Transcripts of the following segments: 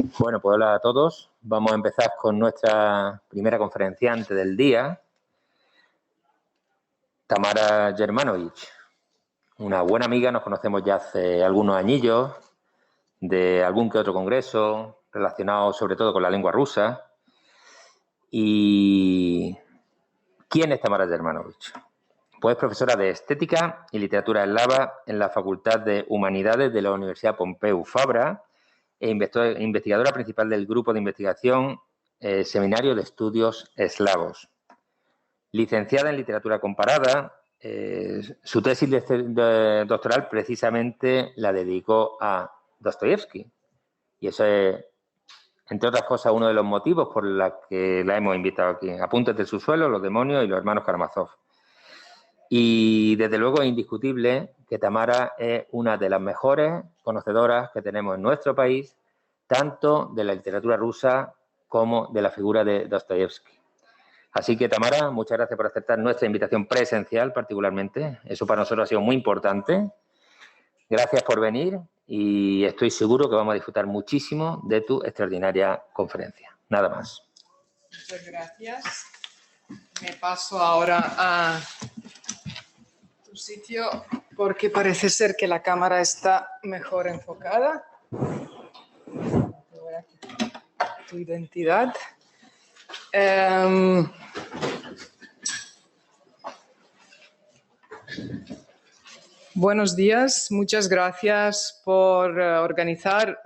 Bueno, pues hola a todos. Vamos a empezar con nuestra primera conferenciante del día, Tamara Germanovich. Una buena amiga, nos conocemos ya hace algunos añillos, de algún que otro congreso, relacionado sobre todo con la lengua rusa. ¿Y quién es Tamara Germanovich? Pues es profesora de Estética y Literatura Eslava en la Facultad de Humanidades de la Universidad Pompeu Fabra e investigadora principal del grupo de investigación Seminario de Estudios Eslavos. Licenciada en Literatura Comparada, su tesis doctoral precisamente la dedicó a Dostoyevsky. Y eso es, entre otras cosas, uno de los motivos por los que la hemos invitado aquí. Apuntes del subsuelo, Los demonios y Los hermanos Karamazov. Y desde luego es indiscutible que Tamara es una de las mejores conocedoras que tenemos en nuestro país, tanto de la literatura rusa como de la figura de Dostoyevsky. Así que, Tamara, muchas gracias por aceptar nuestra invitación presencial particularmente. Eso para nosotros ha sido muy importante. Gracias por venir y estoy seguro que vamos a disfrutar muchísimo de tu extraordinaria conferencia. Nada más. Muchas gracias. Me paso ahora a tu sitio porque parece ser que la cámara está mejor enfocada. Voy a quitar tu identidad. Buenos días, muchas gracias por organizar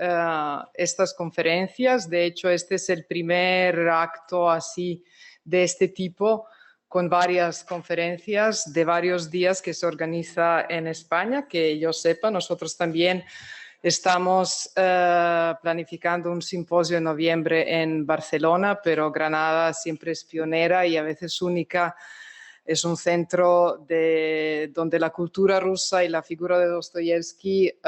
estas conferencias. De hecho, este es el primer acto así de este tipo, con varias conferencias de varios días que se organiza en España. Que yo sepa, nosotros también estamos planificando un simposio en noviembre en Barcelona, pero Granada siempre es pionera y a veces única. Es un centro donde la cultura rusa y la figura de Dostoyevsky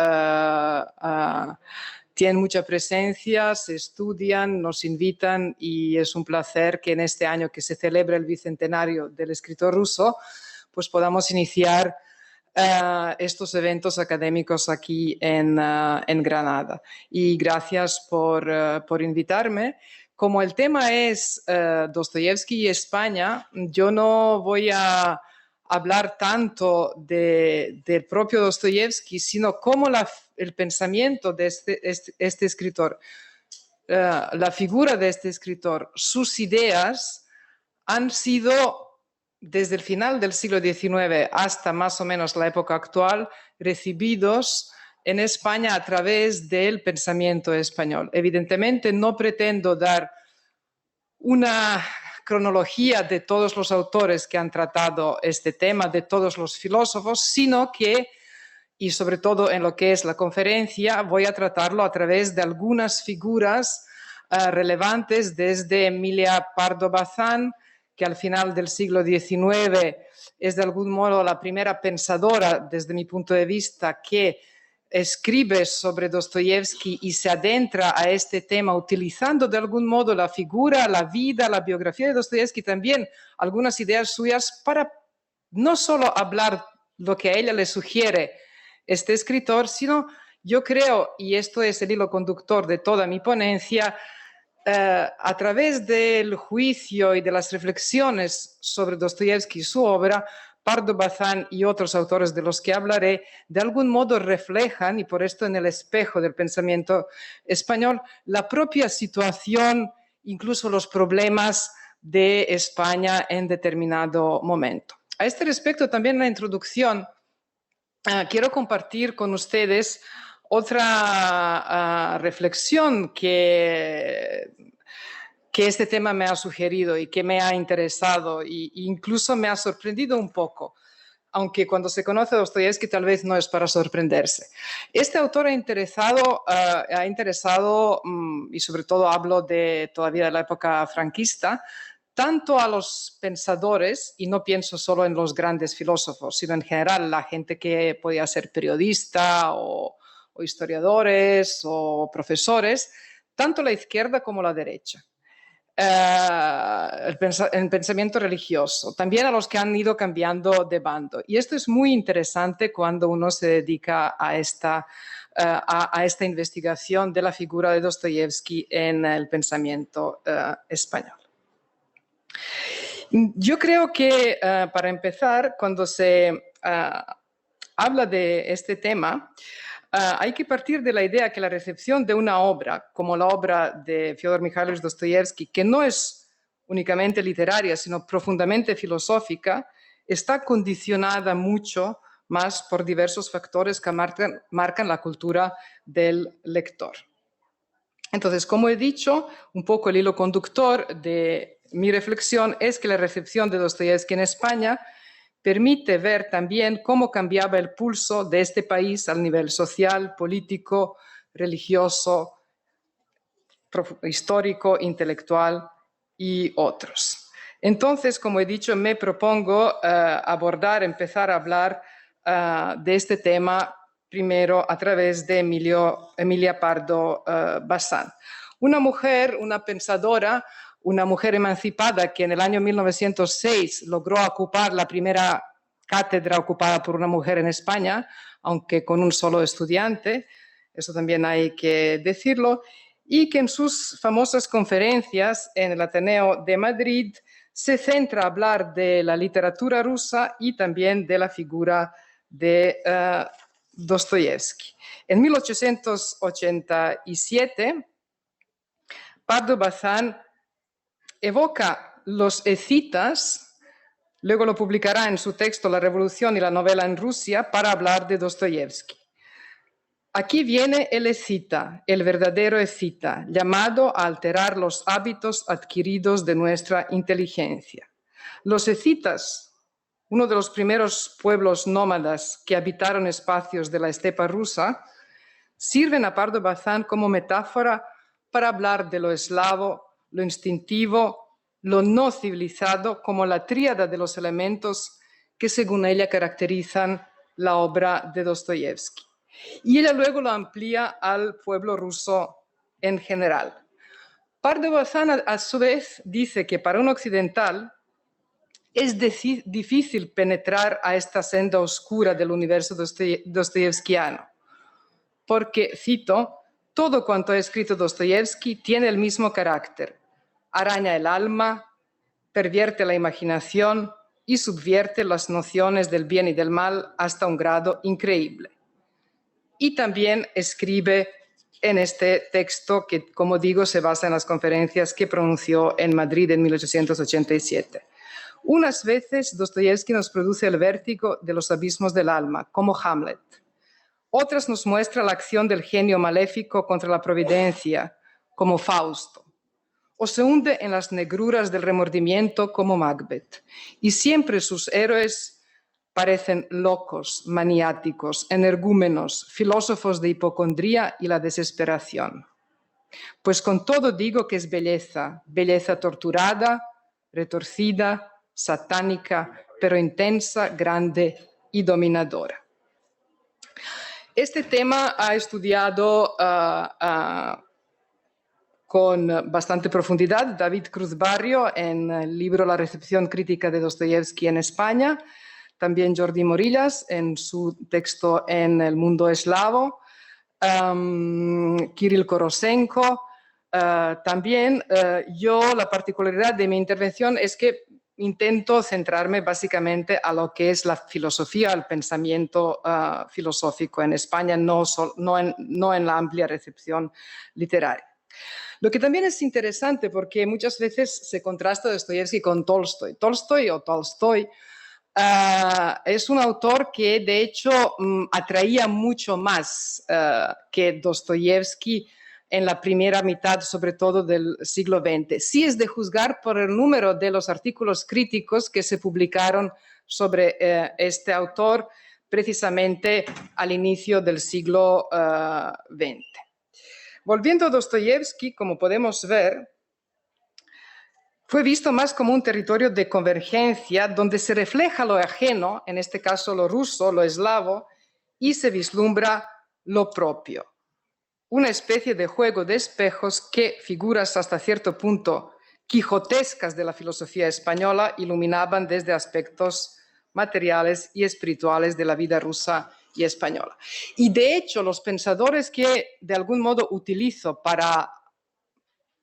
tienen mucha presencia, se estudian, nos invitan y es un placer que en este año que se celebra el bicentenario del escritor ruso, pues podamos iniciar estos eventos académicos aquí en Granada. Y gracias por invitarme. Como el tema es Dostoyevsky y España, yo no voy a hablar tanto del propio Dostoyevsky, sino cómo el pensamiento de este escritor, la figura de este escritor, sus ideas han sido, desde el final del siglo XIX hasta más o menos la época actual, recibidos en España a través del pensamiento español. Evidentemente, no pretendo dar una cronología de todos los autores que han tratado este tema, de todos los filósofos, sino que, y sobre todo en lo que es la conferencia, voy a tratarlo a través de algunas figuras relevantes, desde Emilia Pardo Bazán, que al final del siglo XIX es de algún modo la primera pensadora, desde mi punto de vista, que escribe sobre Dostoyevsky y se adentra a este tema utilizando de algún modo la figura, la vida, la biografía de Dostoyevsky, también algunas ideas suyas para no solo hablar lo que a ella le sugiere este escritor, sino yo creo, y esto es el hilo conductor de toda mi ponencia, a través del juicio y de las reflexiones sobre Dostoyevsky y su obra, Pardo Bazán y otros autores de los que hablaré, de algún modo reflejan, y por esto en el espejo del pensamiento español, la propia situación, incluso los problemas de España en determinado momento. A este respecto, también en la introducción, quiero compartir con ustedes otra reflexión que este tema me ha sugerido y que me ha interesado e incluso me ha sorprendido un poco, aunque cuando se conoce a Dostoyevsky tal vez no es para sorprenderse. Este autor ha interesado, y sobre todo hablo todavía de la época franquista, tanto a los pensadores, y no pienso solo en los grandes filósofos, sino en general la gente que podía ser periodista o historiadores o profesores, tanto la izquierda como la derecha. el pensamiento religioso, también a los que han ido cambiando de bando. Y esto es muy interesante cuando uno se dedica a esta investigación de la figura de Dostoyevsky en el pensamiento español. Yo creo que, para empezar, cuando se habla de este tema, hay que partir de la idea que la recepción de una obra, como la obra de Fyodor Mikhailovich Dostoyevsky, que no es únicamente literaria, sino profundamente filosófica, está condicionada mucho más por diversos factores que marcan la cultura del lector. Entonces, como he dicho, un poco el hilo conductor de mi reflexión es que la recepción de Dostoyevsky en España permite ver también cómo cambiaba el pulso de este país al nivel social, político, religioso, histórico, intelectual y otros. Entonces, como he dicho, me propongo empezar a hablar de este tema primero a través de Emilia Pardo Bazán. Una mujer, una pensadora, una mujer emancipada que en el año 1906 logró ocupar la primera cátedra ocupada por una mujer en España, aunque con un solo estudiante, eso también hay que decirlo, y que en sus famosas conferencias en el Ateneo de Madrid se centra a hablar de la literatura rusa y también de la figura de Dostoyevsky. En 1887, Pardo Bazán evoca los escitas, luego lo publicará en su texto La Revolución y la novela en Rusia, para hablar de Dostoyevsky. Aquí viene el escita, el verdadero escita, llamado a alterar los hábitos adquiridos de nuestra inteligencia. Los escitas, uno de los primeros pueblos nómadas que habitaron espacios de la estepa rusa, sirven a Pardo Bazán como metáfora para hablar de lo eslavo, lo instintivo, lo no civilizado, como la tríada de los elementos que según ella caracterizan la obra de Dostoyevsky. Y ella luego lo amplía al pueblo ruso en general. Pardo Bazán, a su vez, dice que para un occidental es difícil penetrar a esta senda oscura del universo dostoyevskiano, porque, cito, todo cuanto ha escrito Dostoyevsky tiene el mismo carácter. Araña el alma, pervierte la imaginación y subvierte las nociones del bien y del mal hasta un grado increíble. Y también escribe en este texto que, como digo, se basa en las conferencias que pronunció en Madrid en 1887. Unas veces Dostoyevsky nos produce el vértigo de los abismos del alma, como Hamlet. Otras nos muestra la acción del genio maléfico contra la providencia, como Fausto. O se hunde en las negruras del remordimiento, como Macbeth. Y siempre sus héroes parecen locos, maniáticos, energúmenos, filósofos de hipocondría y la desesperación. Pues con todo digo que es belleza, belleza torturada, retorcida, satánica, pero intensa, grande y dominadora. Este tema ha estudiado con bastante profundidad David Cruz Barrio en el libro La recepción crítica de Dostoyevsky en España, también Jordi Morillas en su texto En el mundo eslavo, Kirill Korosenko. También yo, la particularidad de mi intervención es que intento centrarme básicamente a lo que es la filosofía, el pensamiento filosófico en España, no en la amplia recepción literaria. Lo que también es interesante, porque muchas veces se contrasta Dostoyevsky con Tolstoy. Tolstoy es un autor que, de hecho, atraía mucho más que Dostoyevsky en la primera mitad, sobre todo del siglo XX. Sí es de juzgar por el número de los artículos críticos que se publicaron sobre este autor precisamente al inicio del siglo XX. Volviendo a Dostoyevsky, como podemos ver, fue visto más como un territorio de convergencia donde se refleja lo ajeno, en este caso lo ruso, lo eslavo, y se vislumbra lo propio. Una especie de juego de espejos que figuras hasta cierto punto quijotescas de la filosofía española iluminaban desde aspectos materiales y espirituales de la vida rusa y española. Y de hecho, los pensadores que de algún modo utilizo para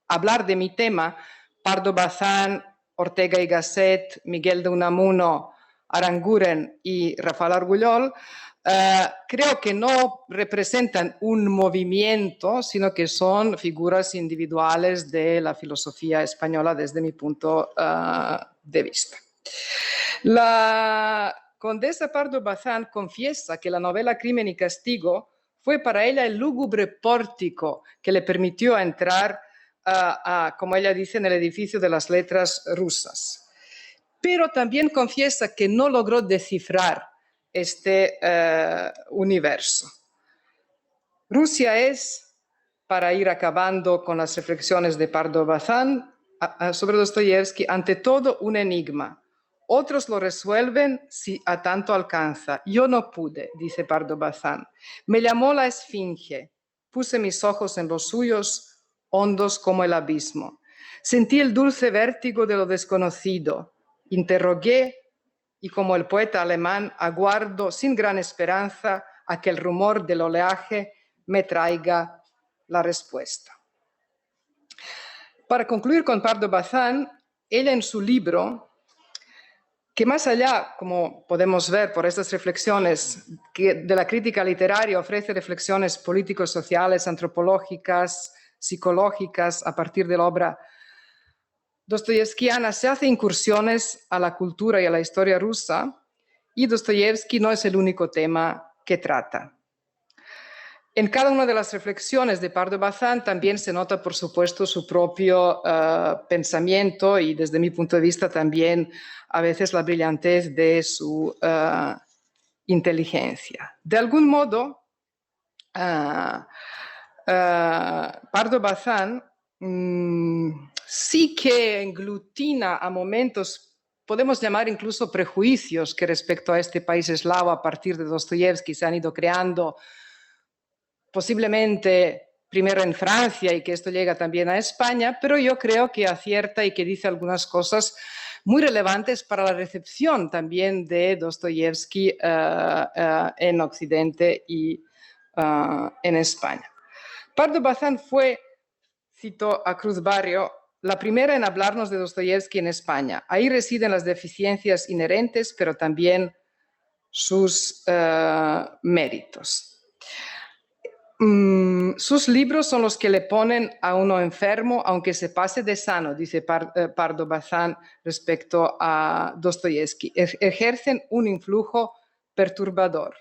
hablar de mi tema, Pardo Bazán, Ortega y Gasset, Miguel de Unamuno, Aranguren y Rafael Argullol, creo que no representan un movimiento, sino que son figuras individuales de la filosofía española desde mi punto de vista. La condesa Pardo Bazán confiesa que la novela Crimen y Castigo fue para ella el lúgubre pórtico que le permitió entrar, como ella dice, en el edificio de las letras rusas. Pero también confiesa que no logró descifrar este universo. Rusia es, para ir acabando con las reflexiones de Pardo Bazán sobre Dostoyevsky, ante todo un enigma. Otros lo resuelven si a tanto alcanza. Yo no pude, dice Pardo Bazán. Me llamó la esfinge. Puse mis ojos en los suyos, hondos como el abismo. Sentí el dulce vértigo de lo desconocido. Interrogué y, como el poeta alemán, aguardo sin gran esperanza a que el rumor del oleaje me traiga la respuesta. Para concluir con Pardo Bazán, ella en su libro, que más allá, como podemos ver por estas reflexiones, de la crítica literaria, ofrece reflexiones políticos, sociales, antropológicas, psicológicas, a partir de la obra dostoyevskiana, se hace incursiones a la cultura y a la historia rusa, y Dostoyevsky no es el único tema que trata. En cada una de las reflexiones de Pardo Bazán también se nota, por supuesto, su propio pensamiento y, desde mi punto de vista, también a veces la brillantez de su inteligencia. De algún modo, Pardo Bazán sí que englutina a momentos, podemos llamar incluso prejuicios, que respecto a este país eslavo a partir de Dostoyevsky se han ido creando, posiblemente primero en Francia, y que esto llega también a España, pero yo creo que acierta y que dice algunas cosas muy relevantes para la recepción también de Dostoyevsky en Occidente y en España. Pardo Bazán fue, cito a Cruz Barrio, la primera en hablarnos de Dostoyevsky en España. Ahí residen las deficiencias inherentes, pero también sus méritos. Sus libros son los que le ponen a uno enfermo, aunque se pase de sano, dice Pardo Bazán respecto a Dostoyevsky. Ejercen un influjo perturbador.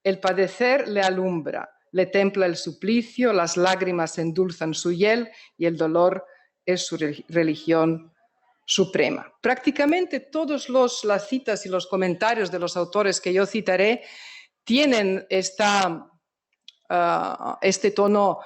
El padecer le alumbra, le templa el suplicio, las lágrimas endulzan su hiel y el dolor es su religión suprema. Prácticamente todas las citas y los comentarios de los autores que yo citaré tienen este tono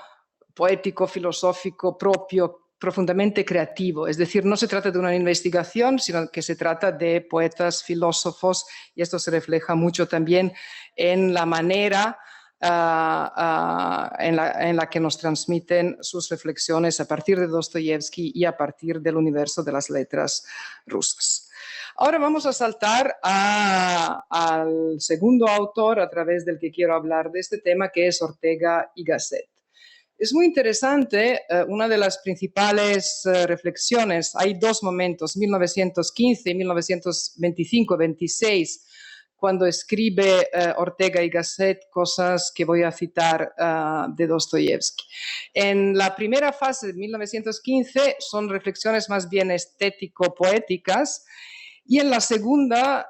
poético, filosófico propio, profundamente creativo. Es decir, no se trata de una investigación, sino que se trata de poetas, filósofos, y esto se refleja mucho también en la manera en la que nos transmiten sus reflexiones a partir de Dostoyevsky y a partir del universo de las letras rusas. Ahora vamos a saltar al segundo autor a través del que quiero hablar de este tema, que es Ortega y Gasset. Es muy interesante, una de las principales reflexiones, hay dos momentos, 1915 y 1925-26, cuando escribe Ortega y Gasset cosas que voy a citar de Dostoyevsky. En la primera fase de 1915 son reflexiones más bien estético-poéticas, y en la segunda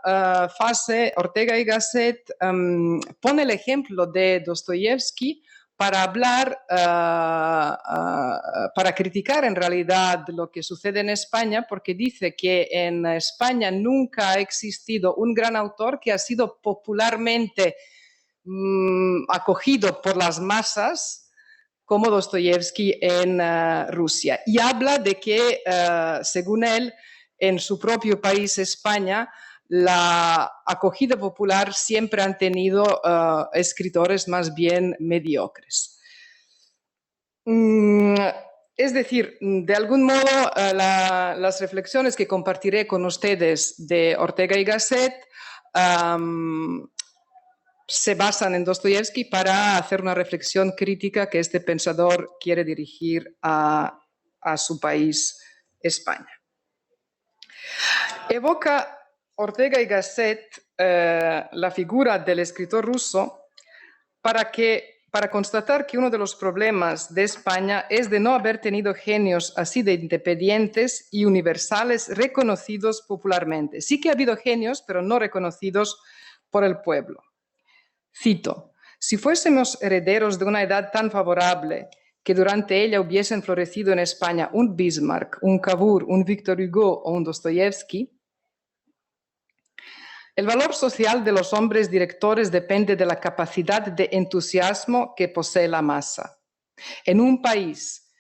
fase, Ortega y Gasset pone el ejemplo de Dostoyevsky para hablar, para criticar en realidad lo que sucede en España, porque dice que en España nunca ha existido un gran autor que ha sido popularmente acogido por las masas como Dostoyevsky en Rusia. Y habla de que, según él, en su propio país, España, la acogida popular siempre han tenido escritores más bien mediocres. Es decir, de algún modo, las reflexiones que compartiré con ustedes de Ortega y Gasset se basan en Dostoyevsky para hacer una reflexión crítica que este pensador quiere dirigir a su país, España. Evoca Ortega y Gasset la figura del escritor ruso para constatar que uno de los problemas de España es de no haber tenido genios así de independientes y universales reconocidos popularmente. Sí que ha habido genios, pero no reconocidos por el pueblo. Cito: si fuésemos herederos de una edad tan favorable que durante ella hubiesen florecido en España un Bismarck, un Cavour, un Victor Hugo o un Dostoyevsky, el valor social de los hombres directores depende de la capacidad de entusiasmo que posee la masa. En un país,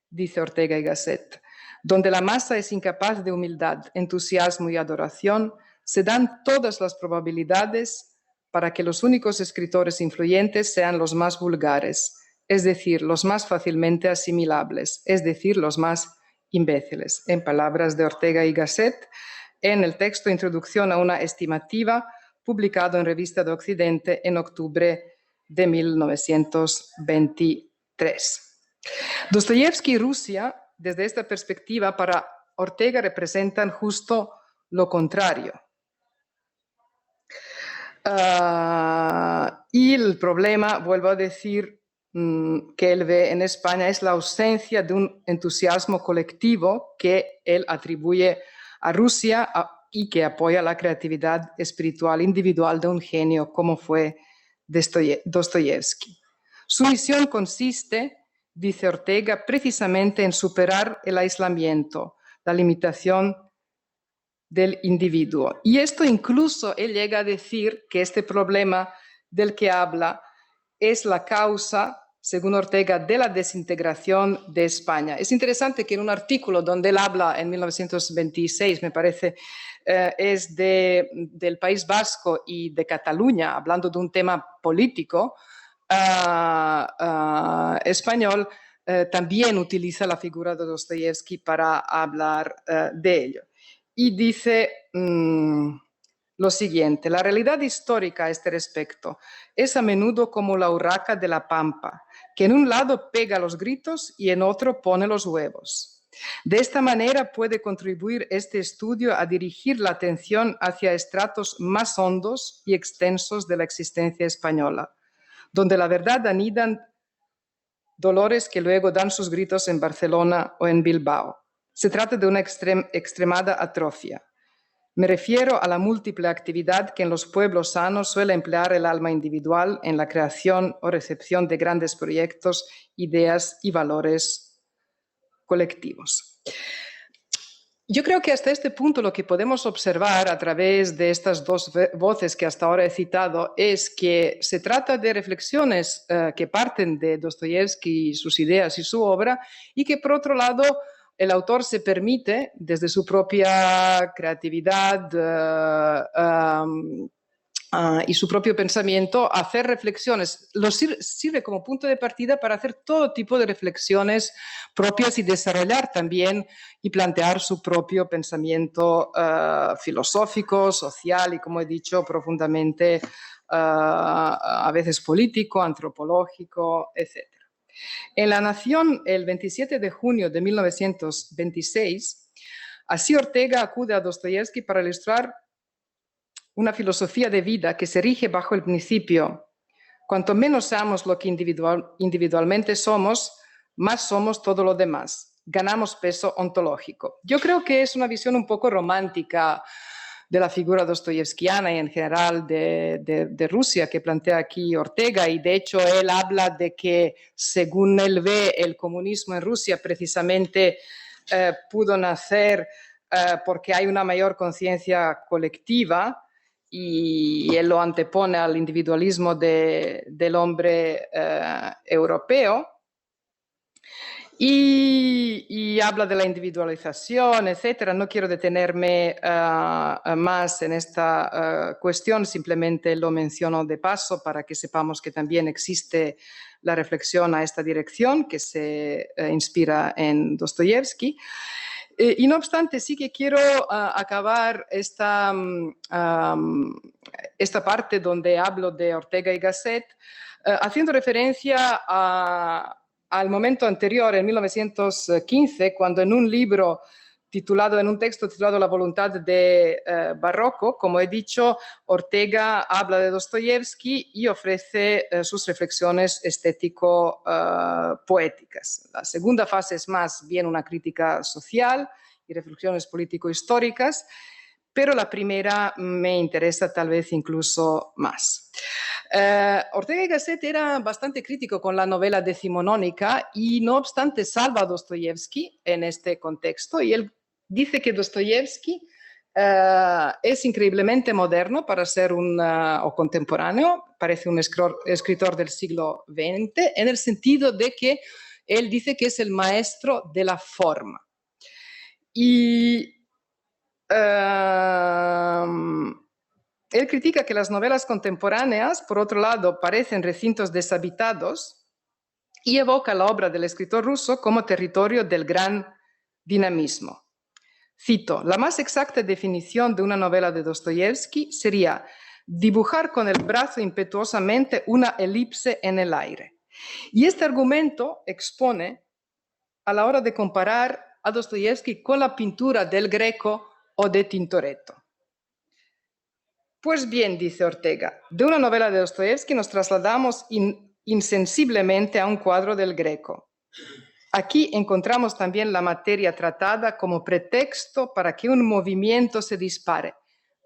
dice Ortega y Gasset, donde la masa es incapaz de humildad, entusiasmo y adoración, se dan todas las probabilidades para que los únicos escritores influyentes sean los más vulgares, es decir, los más fácilmente asimilables, es decir, los más imbéciles. En palabras de Ortega y Gasset, en el texto Introducción a una estimativa, publicado en Revista de Occidente en octubre de 1923. Dostoyevsky y Rusia, desde esta perspectiva, para Ortega representan justo lo contrario. Y el problema, vuelvo a decir, que él ve en España es la ausencia de un entusiasmo colectivo que él atribuye a Rusia y que apoya la creatividad espiritual individual de un genio como fue Dostoyevsky. Su misión consiste, dice Ortega, precisamente en superar el aislamiento, la limitación del individuo. Y esto incluso él llega a decir que este problema del que habla es la causa, según Ortega, de la desintegración de España. Es interesante que en un artículo donde él habla en 1926, me parece, es del País Vasco y de Cataluña, hablando de un tema político español, también utiliza la figura de Dostoyevsky para hablar de ello. Y dice lo siguiente: la realidad histórica a este respecto es a menudo como la urraca de la pampa, que en un lado pega los gritos y en otro pone los huevos. De esta manera puede contribuir este estudio a dirigir la atención hacia estratos más hondos y extensos de la existencia española, donde la verdad anidan dolores que luego dan sus gritos en Barcelona o en Bilbao. Se trata de una extremada atrofia. Me refiero a la múltiple actividad que en los pueblos sanos suele emplear el alma individual en la creación o recepción de grandes proyectos, ideas y valores colectivos. Yo creo que hasta este punto lo que podemos observar a través de estas dos voces que hasta ahora he citado es que se trata de reflexiones que parten de Dostoyevsky, sus ideas y su obra, y que por otro lado el autor se permite, desde su propia creatividad y su propio pensamiento, hacer reflexiones. Sirve como punto de partida para hacer todo tipo de reflexiones propias y desarrollar también y plantear su propio pensamiento filosófico, social y, como he dicho, profundamente a veces político, antropológico, etc. En La Nación, el 27 de junio de 1926, así Ortega acude a Dostoyevsky para ilustrar una filosofía de vida que se rige bajo el principio: cuanto menos seamos lo que individualmente somos, más somos todo lo demás. Ganamos peso ontológico. Yo creo que es una visión un poco romántica de la figura dostoyevskiana y en general de Rusia que plantea aquí Ortega, y de hecho él habla de que, según él ve, el comunismo en Rusia precisamente pudo nacer porque hay una mayor conciencia colectiva, y él lo antepone al individualismo del hombre europeo. Y y habla de la individualización, etcétera. No quiero detenerme más en esta cuestión, simplemente lo menciono de paso para que sepamos que también existe la reflexión a esta dirección que se inspira en Dostoyevsky. Y no obstante, sí que quiero acabar esta parte donde hablo de Ortega y Gasset haciendo referencia al momento anterior, en 1915, cuando en un libro en un texto titulado La voluntad de Barroco, como he dicho, Ortega habla de Dostoyevsky y ofrece sus reflexiones estético-poéticas. La segunda fase es más bien una crítica social y reflexiones político-históricas, pero la primera me interesa tal vez incluso más. Ortega y Gasset era bastante crítico con la novela decimonónica y no obstante salva a Dostoyevsky en este contexto y él dice que Dostoyevsky es increíblemente moderno para ser o contemporáneo, parece un escritor del siglo XX, en el sentido de que él dice que es el maestro de la forma. Y él critica que las novelas contemporáneas, por otro lado, parecen recintos deshabitados y evoca la obra del escritor ruso como territorio del gran dinamismo. Cito, la más exacta definición de una novela de Dostoyevsky sería dibujar con el brazo impetuosamente una elipse en el aire. Y este argumento expone a la hora de comparar a Dostoyevsky con la pintura del Greco o de Tintoretto. Pues bien, dice Ortega, de una novela de Dostoyevsky nos trasladamos insensiblemente a un cuadro del Greco. Aquí encontramos también la materia tratada como pretexto para que un movimiento se dispare.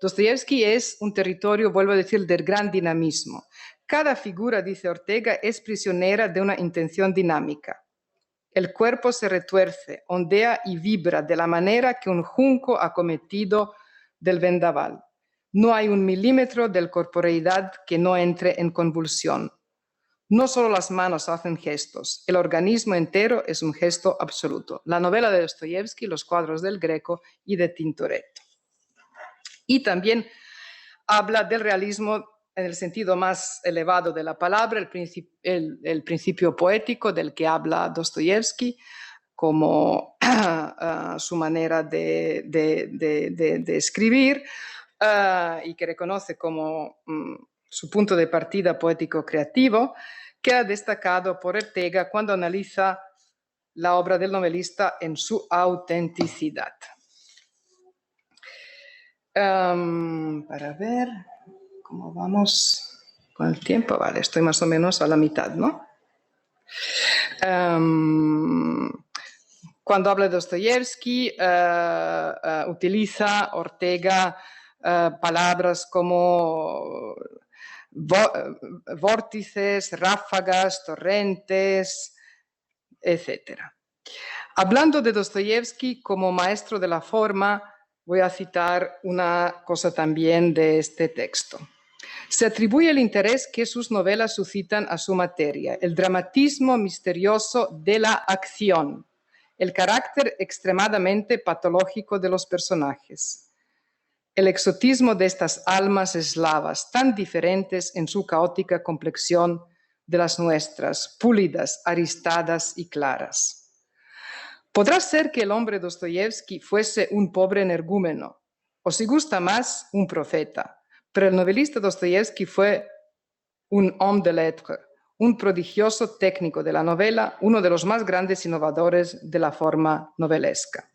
Dostoyevsky es un territorio, vuelvo a decir, del gran dinamismo. Cada figura, dice Ortega, es prisionera de una intención dinámica. El cuerpo se retuerce, ondea y vibra de la manera que un junco acometido del vendaval. No hay un milímetro de corporeidad que no entre en convulsión. No solo las manos hacen gestos, el organismo entero es un gesto absoluto. La novela de Dostoyevsky, Los cuadros del Greco y de Tintoretto. Y también habla del realismo en el sentido más elevado de la palabra, el principio poético del que habla Dostoyevsky como su manera de escribir y que reconoce como su punto de partida poético-creativo, queda destacado por Ortega cuando analiza la obra del novelista en su autenticidad. Para ver cómo vamos con el tiempo. Vale, estoy más o menos a la mitad, ¿no? Cuando habla de Dostoyevsky, utiliza Ortega palabras como vórtices, ráfagas, torrentes, etc. Hablando de Dostoyevsky como maestro de la forma, voy a citar una cosa también de este texto. Se atribuye el interés que sus novelas suscitan a su materia, el dramatismo misterioso de la acción, el carácter extremadamente patológico de los personajes, el exotismo de estas almas eslavas, tan diferentes en su caótica complexión de las nuestras, pulidas, aristadas y claras. Podrá ser que el hombre Dostoyevsky fuese un pobre energúmeno, o si gusta más, un profeta, pero el novelista Dostoyevsky fue un homme de lettres, un prodigioso técnico de la novela, uno de los más grandes innovadores de la forma novelesca.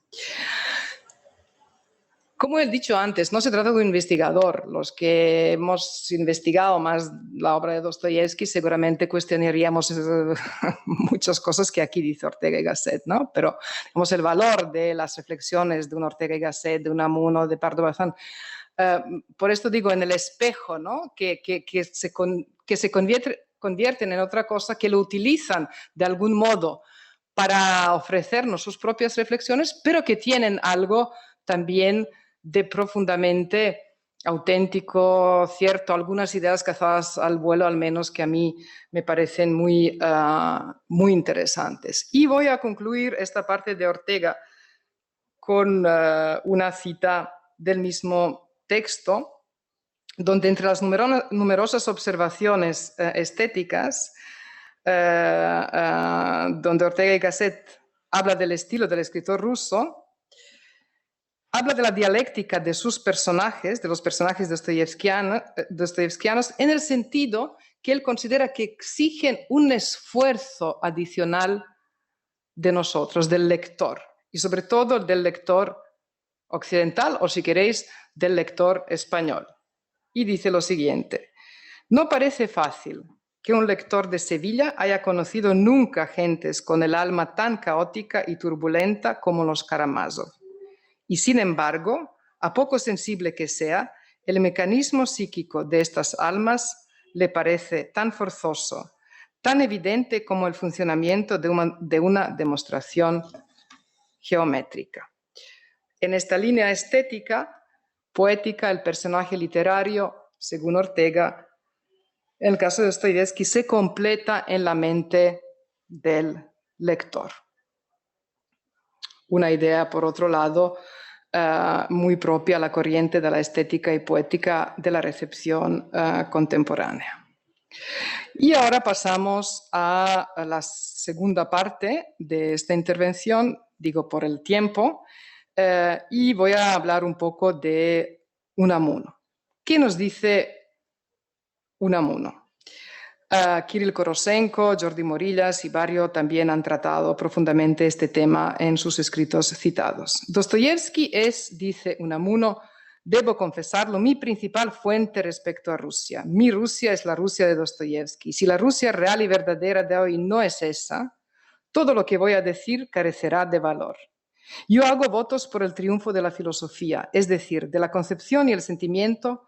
Como he dicho antes, no se trata de un investigador. Los que hemos investigado más la obra de Dostoyevsky seguramente cuestionaríamos muchas cosas que aquí dice Ortega y Gasset, ¿no? Pero digamos, el valor de las reflexiones de un Ortega y Gasset, de Unamuno, de Pardo Bazán, por esto digo, en el espejo, ¿no? que se convierten en otra cosa, que lo utilizan de algún modo para ofrecernos sus propias reflexiones, pero que tienen algo también de profundamente auténtico, cierto, algunas ideas cazadas al vuelo, al menos que a mí me parecen muy interesantes. Y voy a concluir esta parte de Ortega con una cita del mismo texto, donde entre las numerosas observaciones estéticas, donde Ortega y Gasset habla del estilo del escritor ruso, habla de la dialéctica de sus personajes, de los personajes dostoyevskianos, en el sentido que él considera que exigen un esfuerzo adicional de nosotros, del lector, y sobre todo del lector occidental, o si queréis, del lector español. Y dice lo siguiente: no parece fácil que un lector de Sevilla haya conocido nunca gentes con el alma tan caótica y turbulenta como los Karamazov. Y sin embargo, a poco sensible que sea, el mecanismo psíquico de estas almas le parece tan forzoso, tan evidente como el funcionamiento de una demostración geométrica. En esta línea estética, poética, el personaje literario, según Ortega, en el caso de Dostoyevski, se completa en la mente del lector. Una idea, por otro lado, muy propia a la corriente de la estética y poética de la recepción contemporánea. Y ahora pasamos a la segunda parte de esta intervención, digo por el tiempo, y voy a hablar un poco de Unamuno. ¿Qué nos dice Unamuno? Kirill Korosenko, Jordi Morillas y Barrio también han tratado profundamente este tema en sus escritos citados. Dostoyevski es, dice Unamuno, debo confesarlo, mi principal fuente respecto a Rusia. Mi Rusia es la Rusia de Dostoyevski. Si la Rusia real y verdadera de hoy no es esa, todo lo que voy a decir carecerá de valor. Yo hago votos por el triunfo de la filosofía, es decir, de la concepción y el sentimiento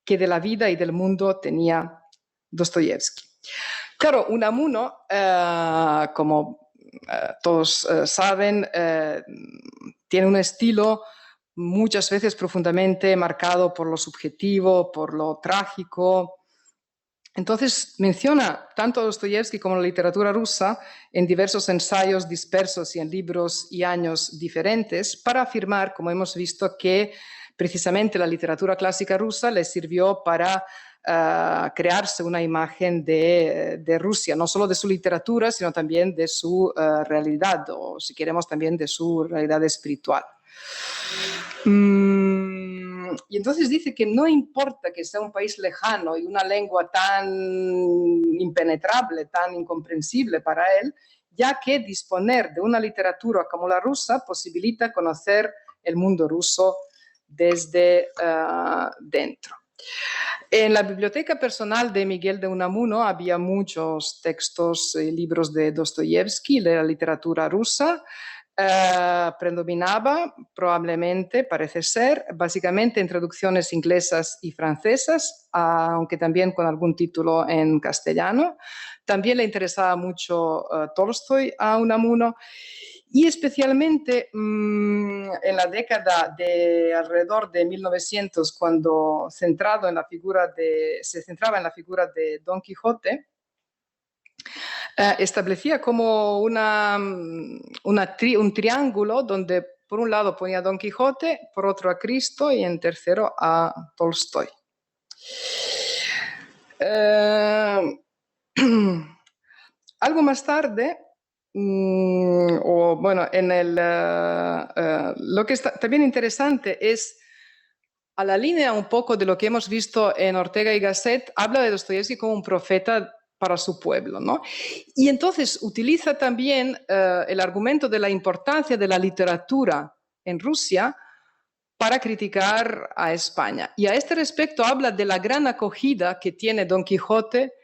que de la vida y del mundo tenía Dostoyevski. Claro, Unamuno, como todos saben, tiene un estilo muchas veces profundamente marcado por lo subjetivo, por lo trágico. Entonces menciona tanto a Dostoyevski como a la literatura rusa en diversos ensayos dispersos y en libros y años diferentes para afirmar, como hemos visto, que precisamente la literatura clásica rusa le sirvió para crearse una imagen de Rusia, no solo de su literatura, sino también de su realidad, o si queremos también de su realidad espiritual. Y entonces dice que no importa que sea un país lejano y una lengua tan impenetrable, tan incomprensible para él, ya que disponer de una literatura como la rusa posibilita conocer el mundo ruso desde dentro. En la biblioteca personal de Miguel de Unamuno había muchos textos y libros de Dostoyevski, de la literatura rusa. Predominaba probablemente, parece ser, básicamente en traducciones inglesas y francesas, aunque también con algún título en castellano. También le interesaba mucho Tolstoy a Unamuno. Y especialmente en la década de alrededor de 1900, cuando se centraba en la figura de Don Quijote, establecía como un triángulo donde por un lado ponía a Don Quijote, por otro a Cristo y en tercero a Tolstoy. Algo más tarde, lo que está también interesante es, a la línea un poco de lo que hemos visto en Ortega y Gasset, habla de Dostoyevski como un profeta para su pueblo, ¿no? Y entonces utiliza también el argumento de la importancia de la literatura en Rusia para criticar a España. Y a este respecto habla de la gran acogida que tiene Don Quijote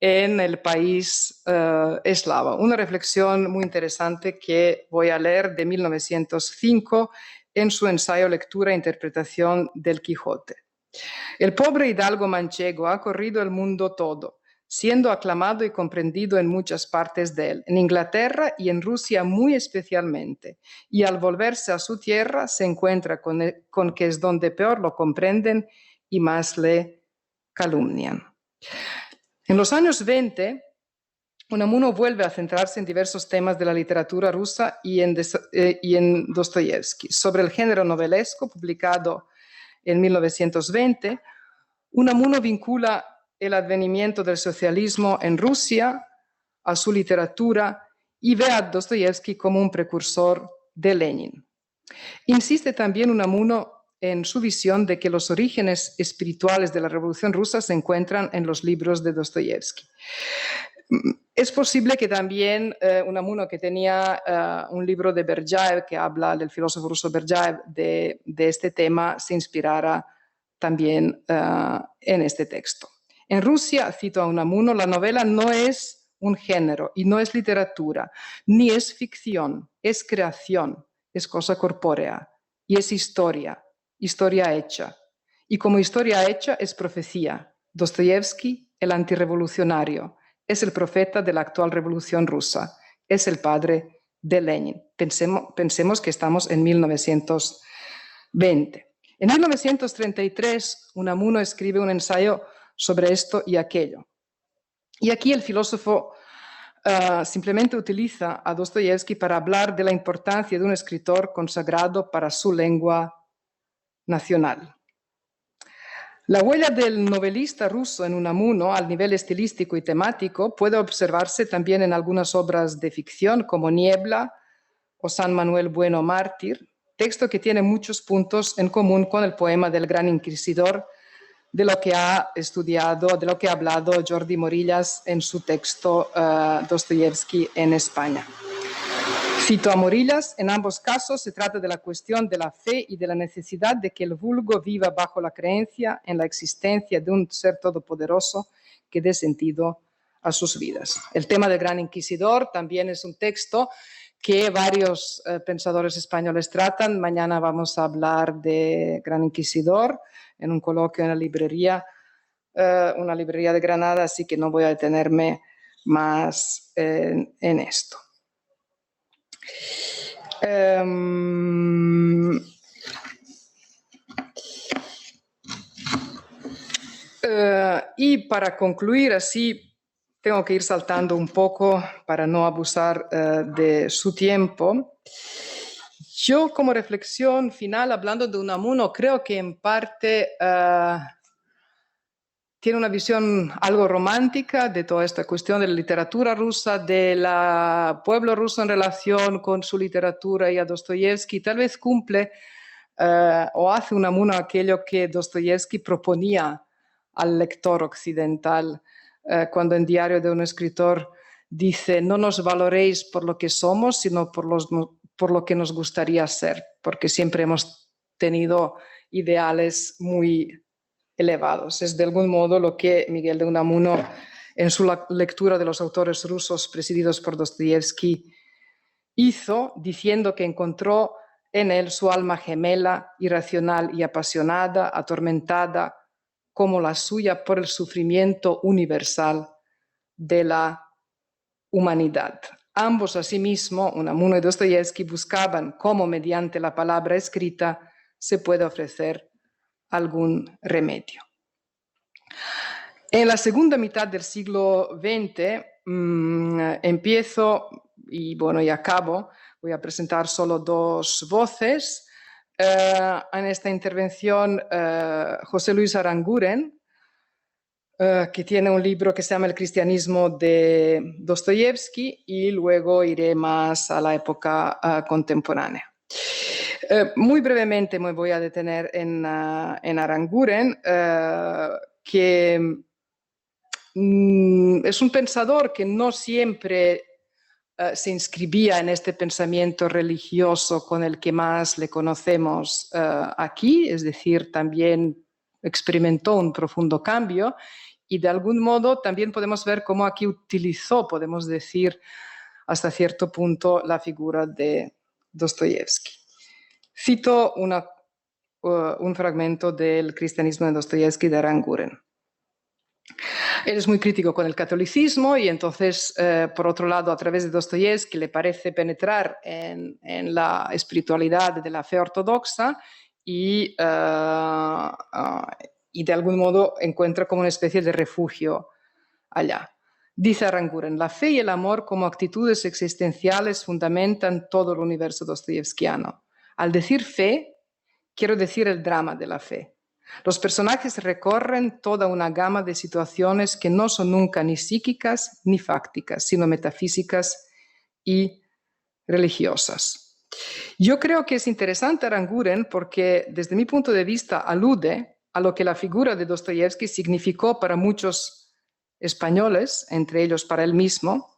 en el país eslavo. Una reflexión muy interesante que voy a leer de 1905 en su ensayo Lectura e Interpretación del Quijote. El pobre hidalgo manchego ha corrido el mundo todo, siendo aclamado y comprendido en muchas partes de él, en Inglaterra y en Rusia muy especialmente. Y al volverse a su tierra se encuentra con que es donde peor lo comprenden y más le calumnian. En los años 20, Unamuno vuelve a centrarse en diversos temas de la literatura rusa y en Dostoyevsky. Sobre el género novelesco, publicado en 1920, Unamuno vincula el advenimiento del socialismo en Rusia a su literatura y ve a Dostoyevsky como un precursor de Lenin. Insiste también Unamuno en su visión de que los orígenes espirituales de la Revolución Rusa se encuentran en los libros de Dostoyevsky. Es posible que también Unamuno, que tenía un libro de Berjaev que habla del filósofo ruso Berjaev de este tema, se inspirara también en este texto. En Rusia, cito a Unamuno, la novela no es un género y no es literatura, ni es ficción, es creación, es cosa corpórea y es historia, historia hecha. Y como historia hecha es profecía. Dostoyevsky, el antirrevolucionario, es el profeta de la actual revolución rusa, es el padre de Lenin. Pensemos que estamos en 1920. En 1933, Unamuno escribe un ensayo sobre esto y aquello. Y aquí el filósofo simplemente utiliza a Dostoyevsky para hablar de la importancia de un escritor consagrado para su lengua nacional. La huella del novelista ruso en Unamuno, al nivel estilístico y temático, puede observarse también en algunas obras de ficción como Niebla o San Manuel Bueno Mártir, texto que tiene muchos puntos en común con el poema del Gran Inquisidor, de lo que ha estudiado, de lo que ha hablado Jordi Morillas en su texto Dostoyevsky en España. Cito a Morillas, en ambos casos se trata de la cuestión de la fe y de la necesidad de que el vulgo viva bajo la creencia en la existencia de un ser todopoderoso que dé sentido a sus vidas. El tema del Gran Inquisidor también es un texto que varios pensadores españoles tratan. Mañana vamos a hablar de Gran Inquisidor en un coloquio en la librería, una librería de Granada, así que no voy a detenerme más en esto. Y para concluir, así tengo que ir saltando un poco para no abusar de su tiempo. Yo, como reflexión final, hablando de Unamuno, creo que en parte tiene una visión algo romántica de toda esta cuestión de la literatura rusa, del pueblo ruso en relación con su literatura y a Dostoyevsky. Tal vez cumple o hace Unamuno aquello que Dostoyevsky proponía al lector occidental cuando en Diario de un escritor dice: no nos valoréis por lo que somos, sino por lo que nos gustaría ser, porque siempre hemos tenido ideales muy elevados. Es de algún modo lo que Miguel de Unamuno, en su lectura de los autores rusos presididos por Dostoyevsky, hizo, diciendo que encontró en él su alma gemela, irracional y apasionada, atormentada como la suya por el sufrimiento universal de la humanidad. Ambos, asimismo, Unamuno y Dostoyevsky, buscaban cómo mediante la palabra escrita se puede ofrecer algún remedio. En la segunda mitad del siglo XX empiezo y acabo. Voy a presentar solo dos voces. En esta intervención, José Luis Aranguren, que tiene un libro que se llama El cristianismo de Dostoyevsky, y luego iré más a la época contemporánea. Muy brevemente me voy a detener en Aranguren, que es un pensador que no siempre se inscribía en este pensamiento religioso con el que más le conocemos aquí, es decir, también experimentó un profundo cambio y de algún modo también podemos ver cómo aquí utilizó, podemos decir, hasta cierto punto la figura de Dostoyevsky. Cito un fragmento del cristianismo de Dostoyevsky de Aranguren. Él es muy crítico con el catolicismo y entonces, por otro lado, a través de Dostoyevsky le parece penetrar en la espiritualidad de la fe ortodoxa y de algún modo encuentra como una especie de refugio allá. Dice Aranguren, la fe y el amor como actitudes existenciales fundamentan todo el universo dostoyevskiano. Al decir fe, quiero decir el drama de la fe. Los personajes recorren toda una gama de situaciones que no son nunca ni psíquicas ni fácticas, sino metafísicas y religiosas. Yo creo que es interesante Aranguren porque desde mi punto de vista alude a lo que la figura de Dostoyevsky significó para muchos españoles, entre ellos para él mismo,